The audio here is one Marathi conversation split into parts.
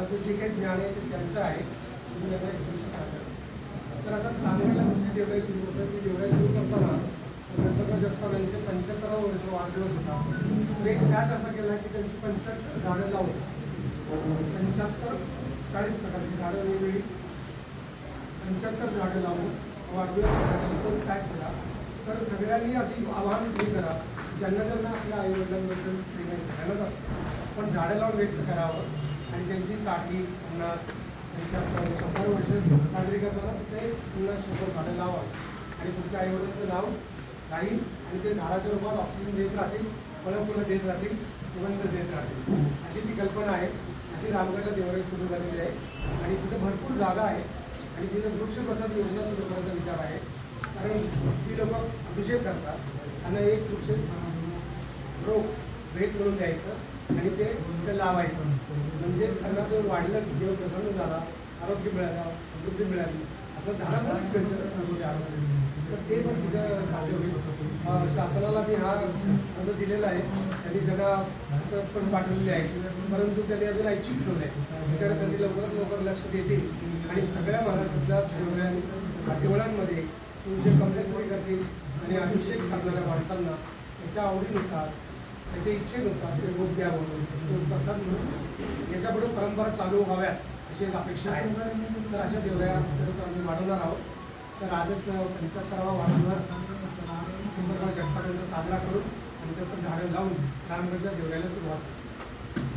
माझं जे काही ज्ञान आहे ते त्यांचं आहे, तुम्ही याला एक दिवशी टाका. तर आता रांगणला दुसरी देवराई सुरू होतं. ती देवराई सुरू करताना गणपतराव जगताप यांचे 75 वर्ष वाढदिवस होता. तर एक त्याच असा केला की त्यांची 75 झाडं लावून 40 प्रकारची झाडं वेगवेगळी 75 झाडं लावून वाढदिवस साजरा केला. तो काय केला तर सगळ्यांनी अशी आवाहन केली करा, ज्यांना ज्यांना आपल्या आईवडिलांबद्दल प्रेम आहे सगळ्यांनाच असतं, पण झाडं लावून व्यक्त करावं आणि त्यांची 60, 50, 100 वर्ष साजरी करताना ते पुन्हा 100 झाडं लावावं आणि तुमच्या आईवडिलांचं नाव राहील आणि ते झाडाच्या रूपात ऑक्सिजन देत राहतील, फळं देत राहतील, सुगंध देत राहतील. अशी ती कल्पना आहे. अशी रामगडला देवराई सुरू झालेली आहे आणि तिथे भरपूर जागा आहे आणि तिथे वृक्षप्रसाद योजना सुरू करायचा विचार आहे. कारण जी लोक अभिषेक करतात त्यांना एक वृक्ष रोग भेट म्हणून द्यायचं आणि ते लावायचं, म्हणजे त्यांना तो वाढलं की देव प्रसन्न झाला, आरोग्य मिळालं, समृद्धी मिळाली, असं झाडामुळेच भेटतं समृद्धी आरोग्य. तर ते पण तिथं साध्य होईल. शासनाला मी हा अर्ज दिलेला आहे, त्यांनी त्यांना पण पाठवलेले आहे, परंतु त्यांनी अजून ऐच्छिक ठेवलं आहे. त्याच्याकडे त्यांनी लवकरात लवकर लक्ष देतील आणि सगळ्या महाराष्ट्रातल्या देवळांमध्ये तुळशी कंपल्सरी करतील आणि अभिषेक करणाऱ्या माणसांना त्याच्या आवडीनुसार त्याच्या इच्छेनुसार ते रोप द्यावं, तो प्रसाद म्हणून याच्यापुढे परंपरा चालू व्हाव्यात अशी एक अपेक्षा आहे. तर अशा देवऱ्या आम्ही वाढवणार आहोत. तर आजच 75वा वाढदिवस गणपतराव जगताप यांचा साजरा करून 75 झाडं लावून रामगडच्या देवऱ्याला सुरुवात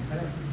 झाली.